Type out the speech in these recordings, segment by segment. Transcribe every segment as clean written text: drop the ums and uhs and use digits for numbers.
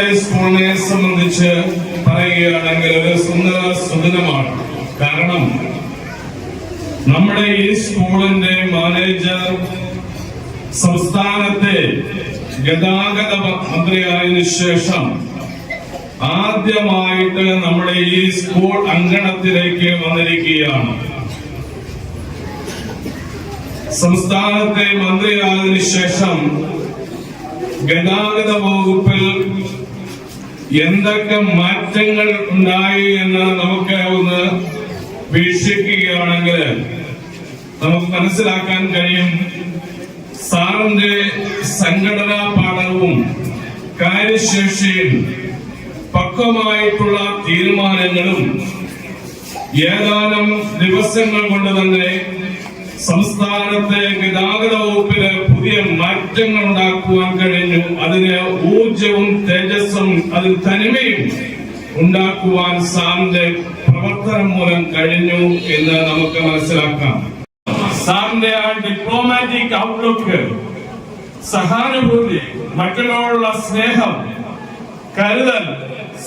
നമ്മുടെ സ്കൂളിനെ സംബന്ധിച്ച് പറയുകയാണെങ്കിൽ ഒരു സുന്ദര സുദിനമാണ്. കാരണം നമ്മുടെ ഈ സ്കൂളിന്റെ മാനേജർ സംസ്ഥാനത്തെ ഗതാഗത മന്ത്രിയായതിനു ശേഷം ആദ്യമായിട്ട് നമ്മുടെ ഈ സ്കൂൾ അങ്കണത്തിലേക്ക് വന്നിരിക്കുകയാണ്. സംസ്ഥാനത്തെ മന്ത്രിയായതിനു ശേഷം ഗതാഗത വകുപ്പിൽ എന്തൊക്കെ മാറ്റങ്ങൾ ഉണ്ടായി എന്ന് നമുക്ക് ഒന്ന് വീക്ഷിക്കുകയാണെങ്കിൽ നമുക്ക് മനസ്സിലാക്കാൻ കഴിയും. സാറിന്റെ സംഘടനാ പാഠവും കാര്യശേഷിയും പക്വമായിട്ടുള്ള തീരുമാനങ്ങളും ഏതാനും ദിവസങ്ങൾ കൊണ്ട് തന്നെ സംസ്ഥാനത്തെ ഗതാഗത വകുപ്പിന് പുതിയ മാറ്റങ്ങൾ ഉണ്ടാക്കുവാൻ കഴിഞ്ഞു. അതിന് ഊർജവും തേജസ്സും അതിൽ തനിമയും ഉണ്ടാക്കുവാൻ സാറിന്റെ പ്രവർത്തനം മൂലം കഴിഞ്ഞു എന്ന് നമുക്ക് മനസ്സിലാക്കാം. സാറിന്റെ ആ ഡിപ്ലോമാറ്റിക് ഔട്ട്ലുക്ക്, സഹാനുഭൂതി, മറ്റുള്ളവരുള്ള സ്നേഹം, കരുതൽ,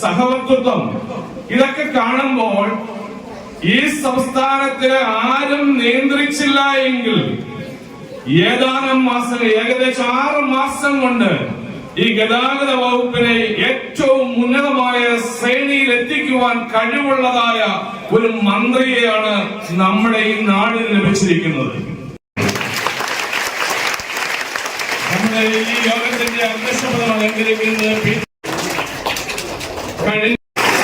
സഹവർത്തിത്വം, ഇതൊക്കെ കാണുമ്പോൾ ഈ സംസ്ഥാനത്തിലെ ആരും നിയന്ത്രിച്ചില്ല എങ്കിൽ ഏതാനും മാസം, ഏകദേശം 6 മാസം കൊണ്ട് ഈ ഗതാഗത വകുപ്പിനെ ഏറ്റവും ഉന്നതമായ ശ്രേണിയിൽ എത്തിക്കുവാൻ കഴിവുള്ളതായ ഒരു മന്ത്രിയെയാണ് നമ്മുടെ ഈ നാടിന് ലഭിച്ചിരിക്കുന്നത്. നമ്മുടെ ഈ യോഗത്തിന്റെ അധ്യക്ഷപദം അലങ്കരിക്കുന്നത്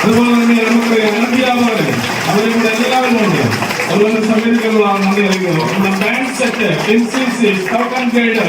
അതുപോലെ തന്നെ നമുക്ക് അധ്യാപകര് അവരുടെ എല്ലാവരും ഉണ്ട്. അതുപോലെ സംഘടിപ്പിക്കാനുള്ള നന്ദി അറിയിക്കുന്നു. Band set, NCC, scout and guide